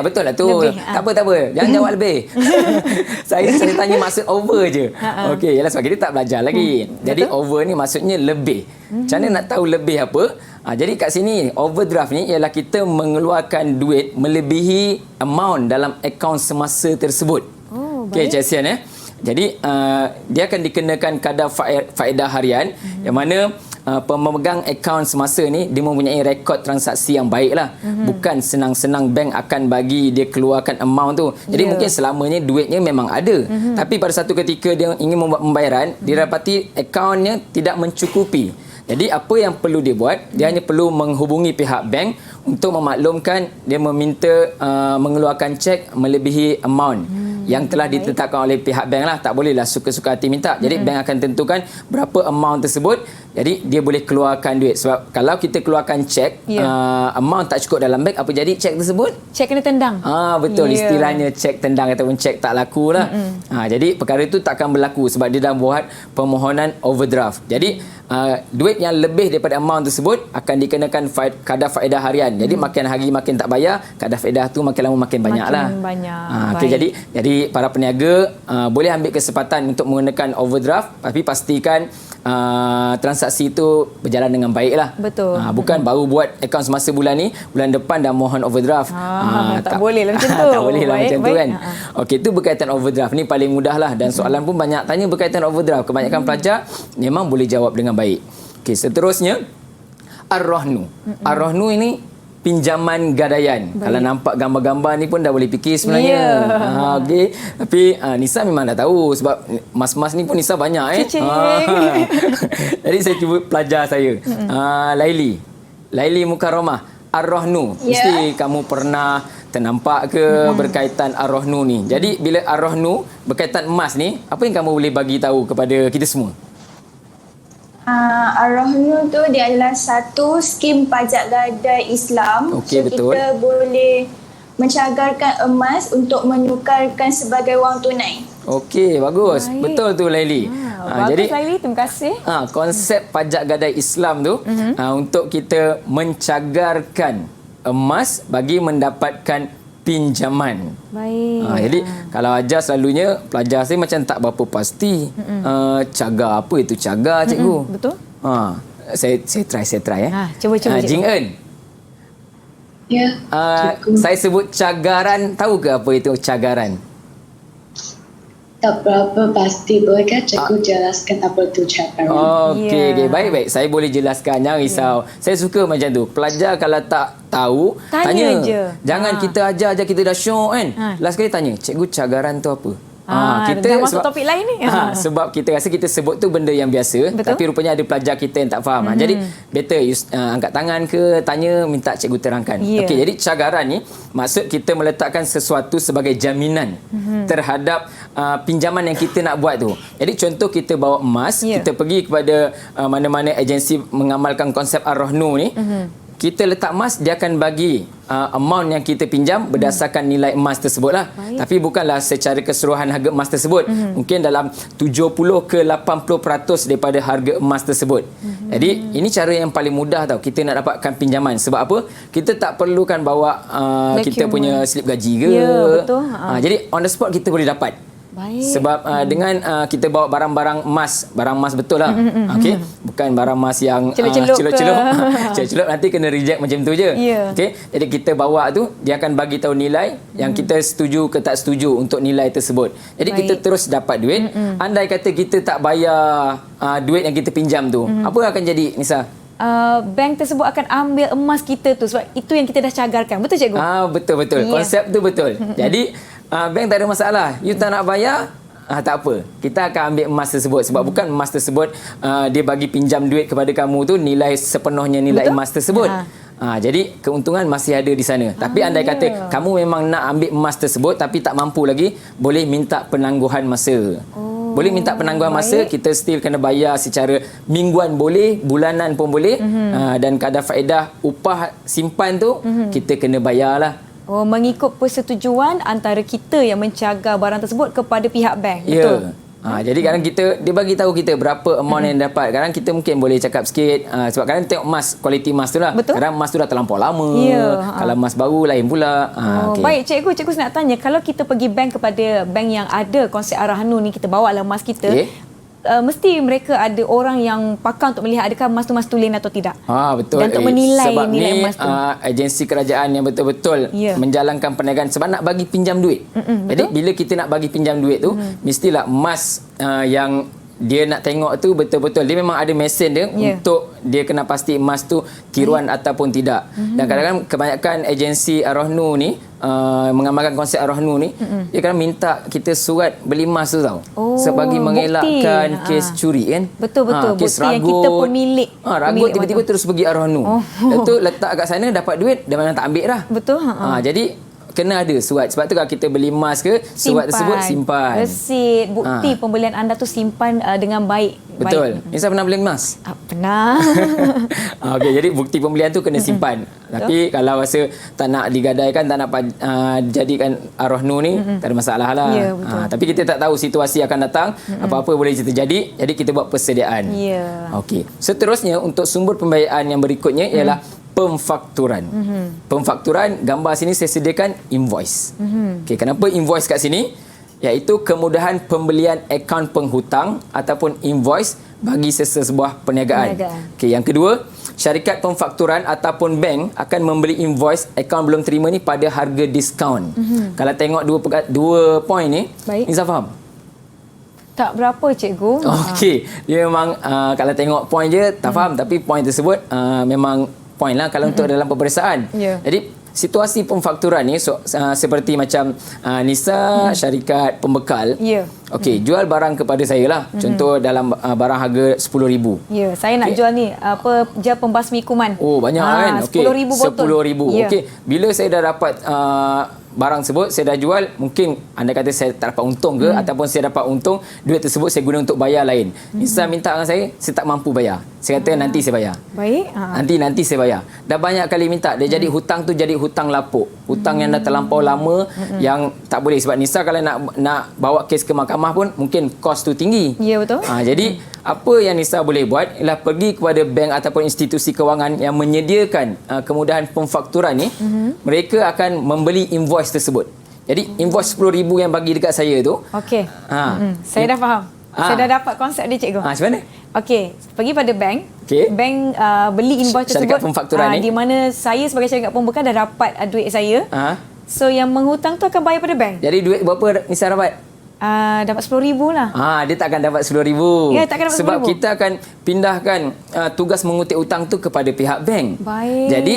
S3: betul lah tu. Tak apa. Jangan jawab lebih. saya tanya maksud over je. Okey, yalah sebab kita tak belajar lagi. Jadi over ni maksudnya lebih. Macam mana nak tahu lebih apa? Jadi kat sini overdraft ni ialah kita mengeluarkan duit melebihi amount dalam akaun semasa tersebut. Okey, Cik Sian Jadi dia akan dikenakan kadar faedah harian yang mana pemegang akaun semasa ni dia mempunyai rekod transaksi yang baik lah. Bukan senang-senang bank akan bagi dia keluarkan amount tu. Jadi mungkin selamanya duitnya memang ada. Tapi pada satu ketika dia ingin membuat pembayaran, dia dapati akaunnya tidak mencukupi. Jadi apa yang perlu dia buat, dia hanya perlu menghubungi pihak bank untuk memaklumkan dia meminta mengeluarkan cek melebihi amount yang telah ditetapkan oleh pihak bank lah. Tak bolehlah suka-suka hati minta. Jadi bank akan tentukan berapa amount tersebut. Jadi dia boleh keluarkan duit. Sebab kalau kita keluarkan cek, amount tak cukup dalam bank, apa jadi cek tersebut?
S2: Cek kena tendang.
S3: Betul, istilahnya cek tendang ataupun cek tak laku lah. Jadi perkara itu tak akan berlaku sebab dia dah buat permohonan overdraft. Jadi duit yang lebih daripada amount tersebut akan dikenakan kadar faedah harian. Jadi makin hari makin tak bayar, kadar faedah tu makin lama makin banyak lah. Okay, jadi para peniaga boleh ambil kesempatan untuk menggunakan overdraft, tapi pastikan transaksi itu berjalan dengan baik lah.
S2: Betul.
S3: Bukan baru buat akaun semasa bulan ni, bulan depan dah mohon overdraft.
S2: Tak boleh lah macam tu.
S3: Tak boleh lah macam tu kan. Okey, itu berkaitan overdraft. Ni paling mudah lah. Dan soalan pun banyak tanya berkaitan overdraft. Kebanyakan pelajar memang boleh jawab dengan baik. Okey, seterusnya Ar-Rahnu. Ar-Rahnu ini pinjaman gadaian. Kalau nampak gambar-gambar ni pun dah boleh fikir sebenarnya. Okey. Tapi Nisa memang dah tahu sebab mas-mas ni pun Nisa banyak Jadi saya cuba pelajar saya. Laili Mukarramah, Ar-Rahnu. Mesti kamu pernah ternampak ke berkaitan Ar-Rahnu ni. Jadi bila Ar-Rahnu berkaitan emas ni, apa yang kamu boleh bagi tahu kepada kita semua?
S13: Ar-Rahnu tu dia adalah satu skim pajak gadai Islam.
S3: Okey, betul.
S13: Kita boleh mencagarkan emas untuk menukarkan sebagai wang tunai.
S3: Okey, bagus. Baik. Betul tu Laili.
S2: Bagus jadi, Laili, terima kasih.
S3: Konsep pajak gadai Islam tu untuk kita mencagarkan emas bagi mendapatkan pinjaman.
S2: Baik.
S3: Jadi kalau ajar selalunya pelajar saya macam tak berapa pasti. Cagar apa itu cagar cikgu?
S2: Betul.
S3: Saya try
S2: Cuba
S3: Jing Eun.
S12: Ya.
S3: Saya sebut cagaran, tahu ke apa itu cagaran?
S12: Tak berapa pasti. Bolehkah cikgu jelaskan apa itu cagaran?
S3: Okey, baik. Saya boleh jelaskan, jangan risau. Saya suka macam tu. Pelajar kalau tak tahu, tanya je. Jangan kita ajar kita dah syok kan. Last kali tanya, cikgu cagaran tu apa?
S2: Kita dah masuk topik lain ni.
S3: Sebab kita rasa kita sebut tu benda yang biasa. Betul? Tapi rupanya ada pelajar kita yang tak faham. Jadi better angkat tangan ke tanya, minta cikgu terangkan. Okey, jadi cagaran ni maksud kita meletakkan sesuatu sebagai jaminan terhadap pinjaman yang kita nak buat tu. Jadi contoh kita bawa emas, kita pergi kepada mana-mana agensi mengamalkan konsep Ar-Rahnu ni. Kita letak emas, dia akan bagi amount yang kita pinjam berdasarkan nilai emas tersebut lah. Tapi bukanlah secara keseluruhan harga emas tersebut. Mungkin dalam 70 ke 80% daripada harga emas tersebut. Jadi ini cara yang paling mudah tau kita nak dapatkan pinjaman. Sebab apa? Kita tak perlukan bawa kita punya slip gaji ke.
S2: Ya, betul.
S3: Jadi on the spot kita boleh dapat.
S2: Baik.
S5: Sebab dengan kita bawa barang-barang emas, barang emas betul lah. Okey, bukan barang emas yang celup-celup nanti kena reject macam tu je.
S2: Yeah.
S5: Okey, jadi kita bawa tu dia akan bagi tahu nilai yang kita setuju ke tak setuju untuk nilai tersebut. Jadi kita terus dapat duit. Andai kata kita tak bayar duit yang kita pinjam tu, apa akan jadi, Nisa?
S2: Bank tersebut akan ambil emas kita tu sebab itu yang kita dah cagarkan. Betul cikgu?
S5: Betul-betul.
S2: Yeah.
S5: Konsep tu betul. Jadi bank tak ada masalah. You tak nak bayar, tak apa. Kita akan ambil emas tersebut sebab bukan emas tersebut dia bagi pinjam duit kepada kamu tu nilai sepenuhnya nilai emas tersebut. Jadi keuntungan masih ada di sana. Tapi andai kata kamu memang nak ambil emas tersebut tapi tak mampu lagi, boleh minta penangguhan masa. Boleh minta penangguhan masa, kita still kena bayar secara mingguan boleh, bulanan pun boleh. Dan kadar faedah upah simpan tu kita kena bayarlah.
S2: Mengikut persetujuan antara kita yang mencagar barang tersebut kepada pihak bank.
S5: Betul. Jadi kadang dia bagi tahu kita berapa amount yang dapat. Kadang kita mungkin boleh cakap sikit sebab kadang tengok emas, kualiti emas tu lah.
S2: Betul.
S5: Kadang emas tu dah terlampau lama. Kalau emas baru lain pula.
S2: Okay. Baik cikgu nak tanya, kalau kita pergi bank kepada bank yang ada konsep Ar-Rahnu ni, kita bawa lah emas kita. Mesti mereka ada orang yang pakar untuk melihat adakah emas tu emas tulen atau tidak.
S5: Betul.
S2: Dan untuk menilai
S5: sebab
S2: nilai emas tu.
S5: Agensi kerajaan yang betul-betul menjalankan perniagaan sebab nak bagi pinjam duit. Jadi bila kita nak bagi pinjam duit tu, mestilah emas yang dia nak tengok tu betul-betul. Dia memang ada mesin dia untuk dia kena pasti emas tu tiruan ataupun tidak. Dan kadang-kadang kebanyakan agensi Ar-Rahnu ni mengamalkan konsep Ar-Rahnu ni, dia kadang minta kita surat beli emas tu tau. Sebagi mengelakkan kes curi kan.
S2: Betul-betul.
S5: Kes
S2: bukti
S5: ragut.
S2: yang kita pemilik.
S5: Ragut tiba-tiba terus pergi Ar-Rahnu. Lepas tu letak kat sana dapat duit, dia memang tak ambil dah.
S2: Betul.
S5: Jadi kena ada surat. Sebab tu kalau kita beli emas ke, surat tersebut simpan.
S2: Resit, bukti pembelian anda tu simpan dengan baik.
S5: Betul. Nisa pernah beli emas?
S2: Pernah.
S5: Okey, jadi bukti pembelian tu kena simpan. Tapi kalau rasa tak nak digadaikan, tak nak jadikan Ar-Rahnu ni, tak ada masalah lah. Tapi kita tak tahu situasi akan datang, apa-apa boleh terjadi. Jadi kita buat persediaan. Okey. Seterusnya untuk sumber pembiayaan yang berikutnya ialah pemfakturan. Pemfakturan, gambar sini saya sediakan invoice. Okey, kenapa invoice kat sini? Iaitu kemudahan pembelian akaun penghutang ataupun invoice bagi sesebuah perniagaan. Okey, yang kedua, syarikat pemfakturan ataupun bank akan membeli invoice akaun belum terima ni pada harga diskaun. Kalau tengok dua poin ni, Nisa faham?
S2: Tak berapa cikgu.
S5: Okey, dia memang kalau tengok poin je tak faham, tapi poin tersebut memang poin lah kalau untuk dalam peperiksaan. Jadi situasi pemfakturan ni seperti macam Nisa syarikat pembekal. Okey, jual barang kepada saya lah. Contoh dalam barang harga RM10,000.
S2: Saya nak jual ni gel pembasmi kuman.
S5: Banyak kan? Okey,
S2: RM10,000 botol.
S5: RM10,000. Okey, bila saya dah dapat barang tersebut, saya dah jual, mungkin anda kata saya tak dapat untung ke, ataupun saya dapat untung, duit tersebut saya guna untuk bayar lain. Nisa minta dengan saya tak mampu bayar. Saya kata nanti saya bayar. Nanti saya bayar. Dah banyak kali minta, dia jadi hutang tu jadi hutang lapuk. Hutang yang dah terlampau lama, yang tak boleh. Sebab Nisa kalau nak bawa kes ke mahkamah pun, mungkin kos tu tinggi.
S2: Betul.
S5: Jadi apa yang Nisa boleh buat ialah pergi kepada bank ataupun institusi kewangan yang menyediakan kemudahan pemfakturan ni. Mereka akan membeli invoice tersebut. Jadi invoice RM10,000 yang bagi dekat saya tu.
S2: Okey. Saya dah faham. Saya dah dapat konsep dia cikgu.
S5: Macam mana?
S2: Okey, pergi pada bank. Bank beli invoice tersebut.
S5: Syarikat pemfakturan ni.
S2: Di mana saya sebagai syarikat pembekal dah dapat duit saya. So yang menghutang tu akan bayar pada bank.
S5: Jadi duit berapa Nisa dapat?
S2: Dapat RM10,000 lah.
S5: Dia tak akan dapat RM10,000.
S2: Tak akan dapat
S5: sebab
S2: RM10,000.
S5: kita akan pindahkan tugas mengutip hutang tu kepada pihak bank.
S2: Baik.
S5: Jadi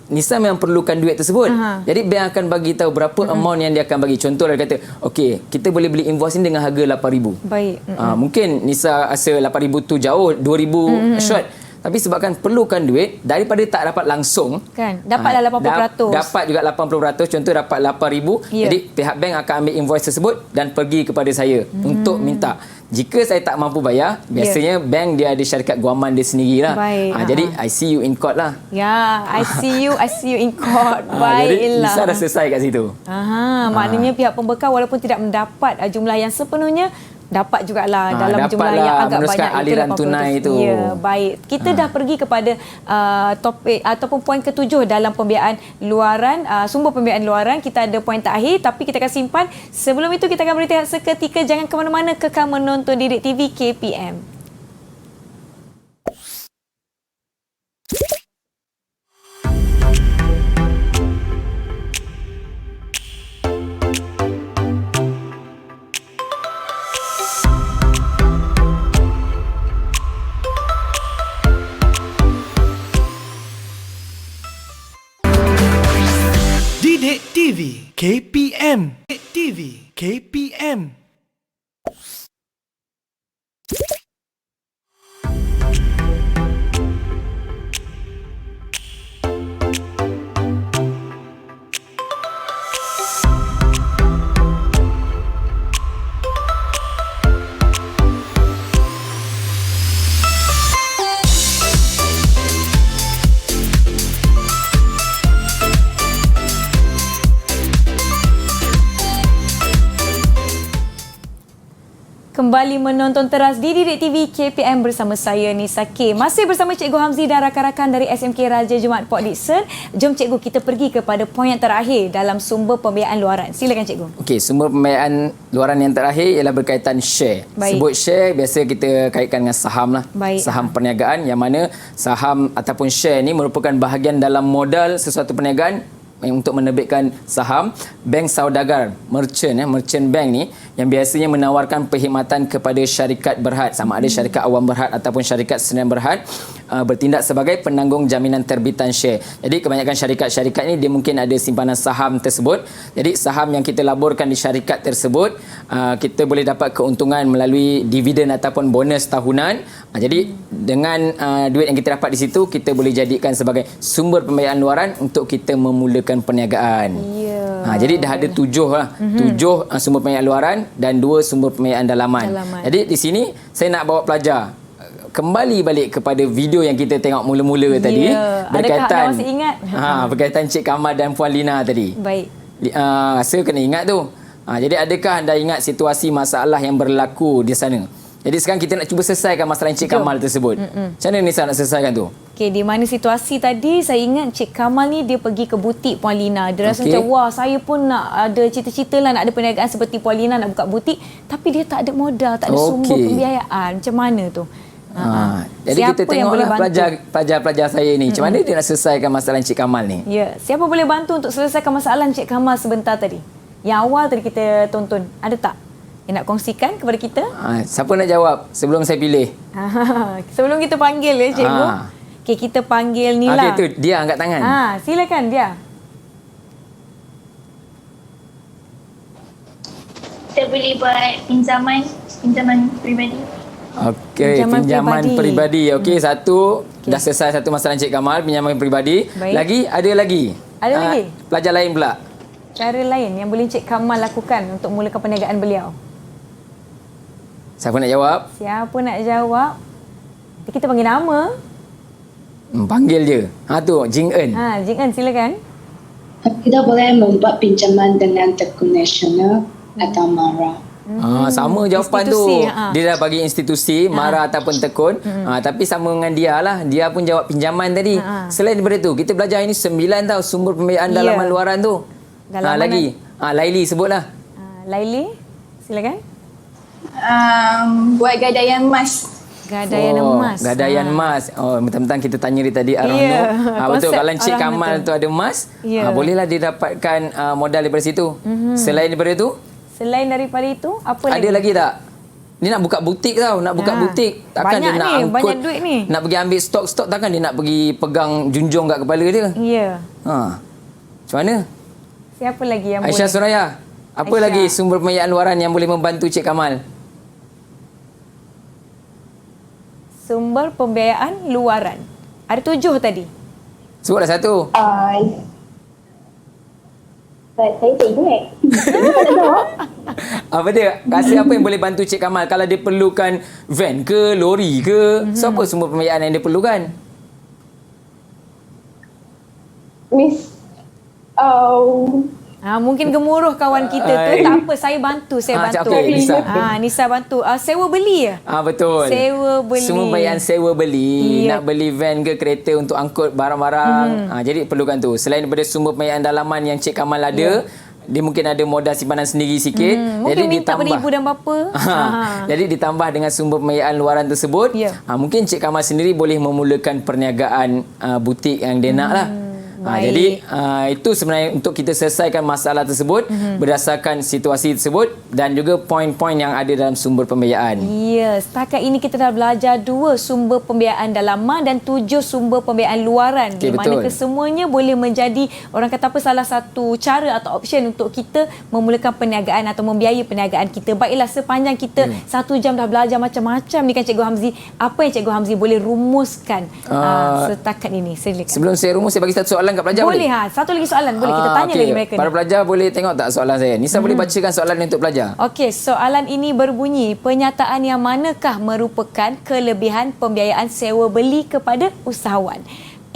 S5: Nisa memang perlukan duit tersebut. Jadi bank akan bagi tahu berapa amount yang dia akan bagi. Contoh dia kata, okey, kita boleh beli invoice ni dengan harga RM8,000.
S2: Baik.
S5: Mungkin Nisa rasa RM8,000 tu jauh, RM2,000 short. Tapi sebabkan perlukan duit, daripada tak dapat langsung,
S2: kan dapatlah 80%.
S5: Dapat juga 80%, contoh dapat RM8,000. Jadi pihak bank akan ambil invoice tersebut dan pergi kepada saya untuk minta. Jika saya tak mampu bayar, biasanya bank dia ada syarikat guaman dia sendirilah. Jadi I see you in court lah.
S2: I see you in court. Baiklah.
S5: Jadi Nisa dah selesai kat situ.
S2: Maknanya pihak pembekal walaupun tidak mendapat jumlah yang sepenuhnya, dapat jugalah dalam jumlah
S3: dapatlah
S2: yang agak
S3: meneruskan
S2: banyak.
S3: aliran
S2: Itulah
S3: tunai tu.
S2: Ya, baik. Kita dah pergi kepada topik ataupun poin ke-7 dalam pembiayaan luaran, sumber pembiayaan luaran. Kita ada poin terakhir tapi kita akan simpan. Sebelum itu kita akan berhenti seketika. Jangan ke mana-mana, kekal menonton Didik TV KPM.
S8: Didik TV KPM. Didik TV KPM.
S2: Kembali menonton teras di Didik TV KPM bersama saya Nisa K. Masih bersama Cikgu Hamzi dan rakan-rakan dari SMK Raja Jumaat Port Dickson. Jom Cikgu kita pergi kepada poin yang terakhir dalam sumber pembiayaan luaran. Silakan Cikgu.
S3: Okey, sumber pembiayaan luaran yang terakhir ialah berkaitan share.
S2: Baik.
S3: Sebut share biasa kita kaitkan dengan saham lah.
S2: Baik.
S3: Saham perniagaan yang mana saham ataupun share ni merupakan bahagian dalam modal sesuatu perniagaan untuk menerbitkan saham. Bank saudagar, merchant bank ni yang biasanya menawarkan perkhidmatan kepada syarikat berhad, sama ada syarikat awam berhad ataupun syarikat sendirian berhad, bertindak sebagai penanggung jaminan terbitan share. Jadi kebanyakan syarikat-syarikat ni dia mungkin ada simpanan saham tersebut. Jadi saham yang kita laburkan di syarikat tersebut, kita boleh dapat keuntungan melalui dividen ataupun bonus tahunan. Jadi dengan duit yang kita dapat di situ, kita boleh jadikan sebagai sumber pembiayaan luaran untuk kita memulakan perniagaan. Jadi dah ada 7 lah. 7 sumber pembiayaan luaran dan 2 sumber pembiayaan dalaman. Jadi di sini saya nak bawa pelajar kembali balik kepada video yang kita tengok mula-mula tadi berkaitan,
S2: adakah anda masih ingat?
S3: Berkaitan Cik Kamal dan Puan Lina tadi.
S2: Baik.
S3: Rasa kena ingat tu. Jadi adakah anda ingat situasi masalah yang berlaku di sana? Jadi sekarang kita nak cuba selesaikan masalah Cik Kamal tersebut. Macam mana Nisa nak selesaikan tu?
S2: Okey, di mana situasi tadi saya ingat Cik Kamal ni dia pergi ke butik Puan Lina. Dia rasa macam wah saya pun nak ada cita-cita lah nak ada perniagaan seperti Puan Lina nak buka butik, tapi dia tak ada modal, tak ada sumber pembiayaan. Macam mana tu?
S3: Jadi siapa kita tengoklah pelajar-pelajar saya ni macam mana dia nak selesaikan masalah Cik Kamal ni.
S2: Ya, siapa boleh bantu untuk selesaikan masalah Cik Kamal sebentar tadi? Yang awal tadi kita tonton. Ada tak yang nak kongsikan kepada kita?
S3: Siapa nak jawab sebelum saya pilih?
S2: Sebelum kita panggil ya Cikgu. Okey, kita panggil Nila.
S3: Okey, tu dia angkat tangan.
S2: Silakan dia.
S13: Kita boleh buat pinjaman peribadi.
S3: Okey, pinjaman peribadi. Okey, satu dah selesai satu masalah Cik Kamal, pinjaman peribadi.
S2: Baik.
S3: Lagi ada lagi?
S2: Ada lagi?
S3: Pelajar lain pula.
S2: Cara lain yang boleh Cik Kamal lakukan untuk mulakan perniagaan beliau.
S3: Siapa nak jawab?
S2: Siapa nak jawab? Kita panggil nama.
S3: Panggil je. Tu, Jing Eun.
S2: Jing Eun, silakan.
S12: Kita boleh membuat pinjaman dengan Tekun Nasional atau MARA.
S3: Sama jawapan tu. Dia dah bagi institusi, MARA ataupun Tekun. Tapi sama dengan dia lah. Dia pun jawab pinjaman tadi. Selain daripada tu, kita belajar ini 9 tau sumber pembiayaan dalaman luaran tu. Lagi. Laili sebutlah.
S2: Laili, silakan.
S13: Buat gadaian emas.
S2: Gadaian emas.
S3: Gadaian emas. Mentang-mentang kita tanya dia tadi Arano. Betul, kalau Cik Kamal tu ada emas, bolehlah dia dapatkan modal daripada situ. Selain daripada tu?
S2: Selain daripada itu, apa lagi?
S3: Ada lagi tak? Dia nak buka butik tau. Nak buka butik. Takkan
S2: banyak
S3: dia nak angkut.
S2: Banyak duit ni.
S3: Nak pergi ambil stok-stok. Takkan dia nak pergi pegang junjung kat kepala dia.
S2: Ya.
S3: Macam mana?
S2: Siapa lagi yang
S3: Aisyah
S2: boleh?
S3: Suraya. Apa lagi sumber pembiayaan luaran yang boleh membantu Cik Kamal?
S2: Sumber pembiayaan luaran. Ada 7 tadi.
S3: Sebutlah satu.
S4: Saya tak ingat.
S3: Apa dia? Rasa apa yang boleh bantu Cik Kamal kalau dia perlukan van ke, lori ke? Apa sumber pembiayaan yang dia perlukan?
S2: Mungkin gemuruh kawan kita tu. Tak apa, saya bantu.
S3: Okay,
S2: Nisa bantu. Sewa beli ya?
S3: Betul.
S2: Sewa beli.
S3: Semua pembayaran sewa beli. Nak beli van ke kereta untuk angkut barang-barang. Jadi perlukan tu. Selain daripada sumber pembayaran dalaman yang Cik Kamal ada, dia mungkin ada modal simpanan sendiri sikit.
S2: Mungkin minta pada ibu dan bapa.
S3: Jadi ditambah dengan sumber pembayaran luaran tersebut, mungkin Cik Kamal sendiri boleh memulakan perniagaan butik yang dia nak lah. Jadi itu sebenarnya untuk kita selesaikan masalah tersebut berdasarkan situasi tersebut dan juga poin-poin yang ada dalam sumber pembiayaan.
S2: Ya, setakat ini kita dah belajar 2 sumber pembiayaan dalaman dan 7 sumber pembiayaan luaran. Di mana kesemuanya boleh menjadi orang kata apa salah satu cara atau option untuk kita memulakan perniagaan atau membiayai perniagaan kita. Baiklah, sepanjang kita 1 jam dah belajar macam-macam ni kan Cikgu Hamzi, apa yang Cikgu Hamzi boleh rumuskan setakat ini? Silakan.
S3: Sebelum saya rumus, saya bagi satu soalan kat pelajar
S2: boleh? Satu lagi soalan boleh kita tanya lagi mereka.
S3: Para pelajar boleh tengok tak soalan saya? Nisa boleh bacakan soalan untuk pelajar?
S2: Okey, soalan ini berbunyi, pernyataan yang manakah merupakan kelebihan pembiayaan sewa beli kepada usahawan?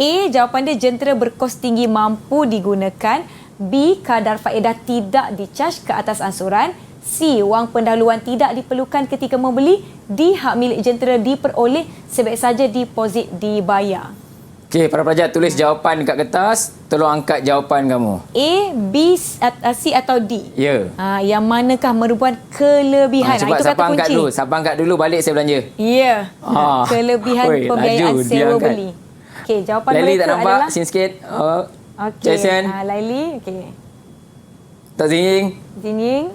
S2: A, jawapan dia jentera berkos tinggi mampu digunakan. B, kadar faedah tidak dicaj ke atas ansuran. C, wang pendahuluan tidak diperlukan ketika membeli. D, hak milik jentera diperoleh sebaik saja deposit dibayar.
S3: Okey, para pelajar tulis jawapan dekat kertas. Tolong angkat jawapan kamu.
S2: A, B, C atau D?
S3: Ya.
S2: Yang manakah merupakan kelebihan?
S3: Cepat,
S2: itu
S3: siapa
S2: kata
S3: angkat
S2: kunci.
S3: dulu? Siapa angkat dulu, balik saya belanja.
S2: Ya. Kelebihan pembiayaan sewa beli. Okey, jawapan
S3: Laili
S2: mereka
S3: tak nampak?
S2: adalah...
S3: Sini sikit.
S2: Okey. Laili, okey.
S3: Tak Zingying?
S2: Zingying.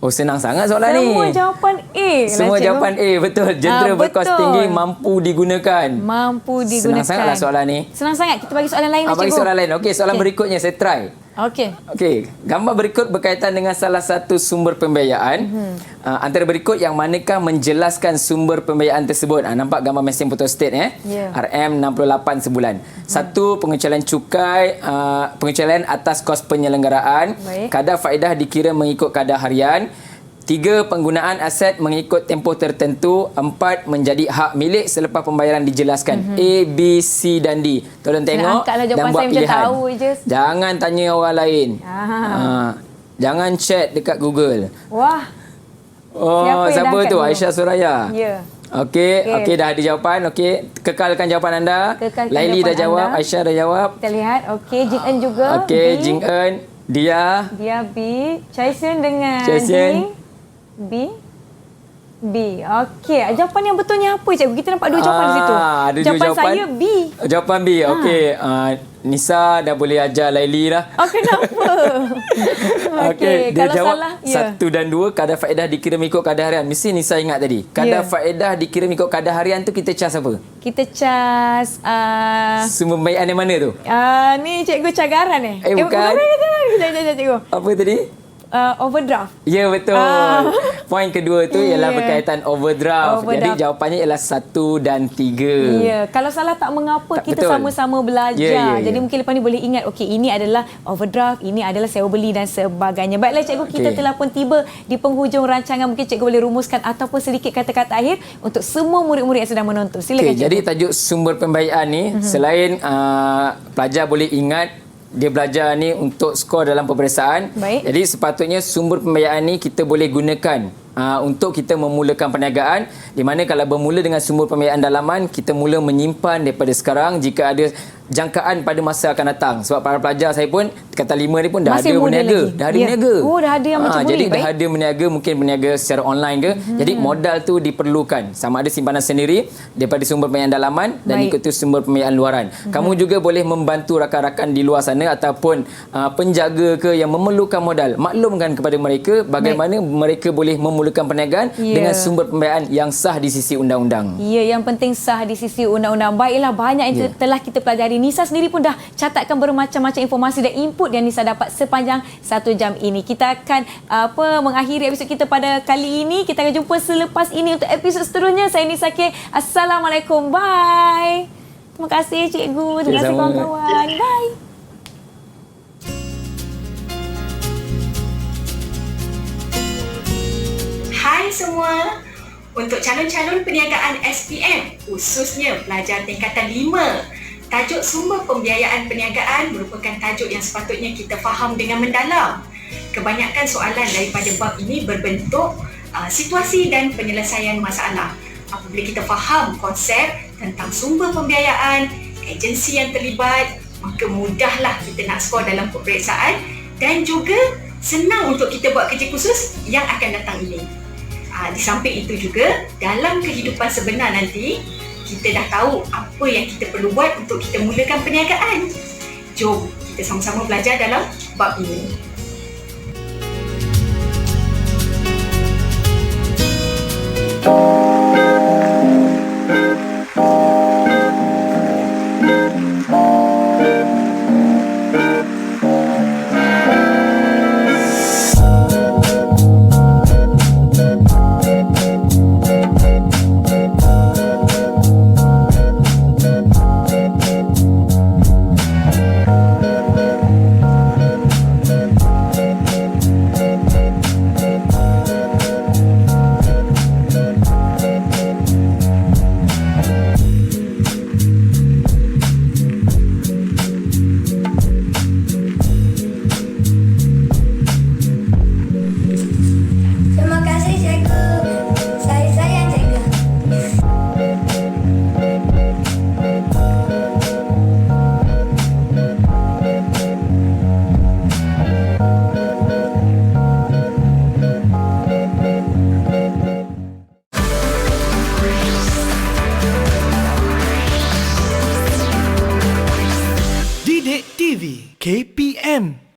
S3: Senang sangat soalan ni.
S2: Semua jawapan A.
S3: Semua jawapan A, betul. Jentera berkos tinggi mampu digunakan.
S2: Mampu digunakan.
S3: Senang sangatlah soalan ni.
S2: Senang sangat. Kita bagi soalan lain lah,
S3: Bagi soalan lain. Okey, soalan berikutnya saya try. Okey. Gambar berikut berkaitan dengan salah satu sumber pembiayaan. Antara berikut yang manakah menjelaskan sumber pembiayaan tersebut? Nampak gambar mesin photostat RM68 sebulan. 1. Pengecualian cukai, pengecualian atas kos penyelenggaraan. Kadar faedah dikira mengikut kadar harian. 3. Penggunaan aset mengikut tempoh tertentu. 4. Menjadi hak milik selepas pembayaran dijelaskan. A, B, C dan D. Tolong tengok dan buat pilihan. Jangan tanya orang lain. Jangan chat dekat Google.
S2: Wah.
S3: Siapa tu? Aisyah Suraya.
S2: Ya.
S3: Okey, dah ada jawapan. Okey, kekalkan jawapan anda. Laili dah jawab, Aisyah dah jawab.
S2: Kita lihat. Okey, Jing Eun juga.
S3: Okey, Jing Eun, Dia
S2: B, Chai Sian dengan B. Okey, jawapan yang betulnya apa cikgu? Kita nampak 2 jawapan di situ.
S3: Ada
S2: jawapan saya B.
S3: Jawapan B. Okey, Nisa dah boleh ajar Laili lah.
S2: Kenapa?
S3: Okey, dia
S2: kalau
S3: jawab
S2: salah,
S3: 1 dan 2 kadar faedah dikira mengikut kadar harian. Mesti Nisa ingat tadi. Kadar faedah dikira mengikut kadar harian tu kita cas apa?
S2: Kita cas
S3: sumber pembayaran yang mana tu?
S2: Ni cikgu cagaran
S3: bukan.
S2: Sekejap cikgu.
S3: Apa tadi?
S2: Overdraft.
S3: Ya, betul. Poin kedua tu ialah berkaitan overdraft. Jadi jawapannya ialah 1 dan 3.
S2: Ya, kalau salah tak mengapa, kita sama-sama belajar. Jadi mungkin lepas ni boleh ingat, okey, ini adalah overdraft, ini adalah sewa beli dan sebagainya. Baiklah cikgu, kita telah pun tiba di penghujung rancangan. Mungkin cikgu boleh rumuskan ataupun sedikit kata-kata akhir untuk semua murid-murid yang sedang menonton. Silakan cikgu.
S3: Jadi tajuk sumber pembiayaan ni selain pelajar boleh ingat dia belajar ni untuk skor dalam peperiksaan. Jadi sepatutnya sumber pembiayaan ni kita boleh gunakan untuk kita memulakan perniagaan, di mana kalau bermula dengan sumber pembiayaan dalaman, kita mula menyimpan daripada sekarang jika ada jangkaan pada masa akan datang. Sebab para pelajar saya pun kata 5 ni pun dah
S2: masih
S3: ada berniaga. Dah ada berniaga.
S2: Dah ada yang macam
S3: jadi dah ada berniaga, mungkin berniaga secara online ke. Jadi modal tu diperlukan. Sama ada simpanan sendiri daripada sumber pembiayaan dalaman dan ikuti sumber pembiayaan luaran. Kamu juga boleh membantu rakan-rakan di luar sana ataupun penjaga ke yang memerlukan modal. Maklumkan kepada mereka bagaimana mereka boleh memulakan perniagaan dengan sumber pembiayaan yang sah di sisi undang-undang.
S2: Ya, yang penting sah di sisi undang-undang. Baiklah, banyak yang telah kita pelajari. Nisa sendiri pun dah catatkan bermacam-macam informasi dan input yang Nisa dapat sepanjang 1 jam ini. Kita akan mengakhiri episod kita pada kali ini. Kita akan jumpa selepas ini untuk episod seterusnya. Saya Nisa K. Assalamualaikum. Bye. Terima kasih cikgu. Terima kasih kawan-kawan. Bye.
S10: Hai semua. Untuk calon-calon perniagaan SPM, khususnya pelajar tingkatan 5, Tajuk sumber pembiayaan perniagaan merupakan tajuk yang sepatutnya kita faham dengan mendalam. Kebanyakan soalan daripada bab ini berbentuk situasi dan penyelesaian masalah. Apabila kita faham konsep tentang sumber pembiayaan, agensi yang terlibat, maka mudahlah kita nak skor dalam peperiksaan dan juga senang untuk kita buat kerja khusus yang akan datang ini. Di samping itu juga, dalam kehidupan sebenar nanti, kita dah tahu apa yang kita perlu buat untuk kita mulakan perniagaan. Jom kita sama-sama belajar dalam bab ini.
S8: Didik TV KP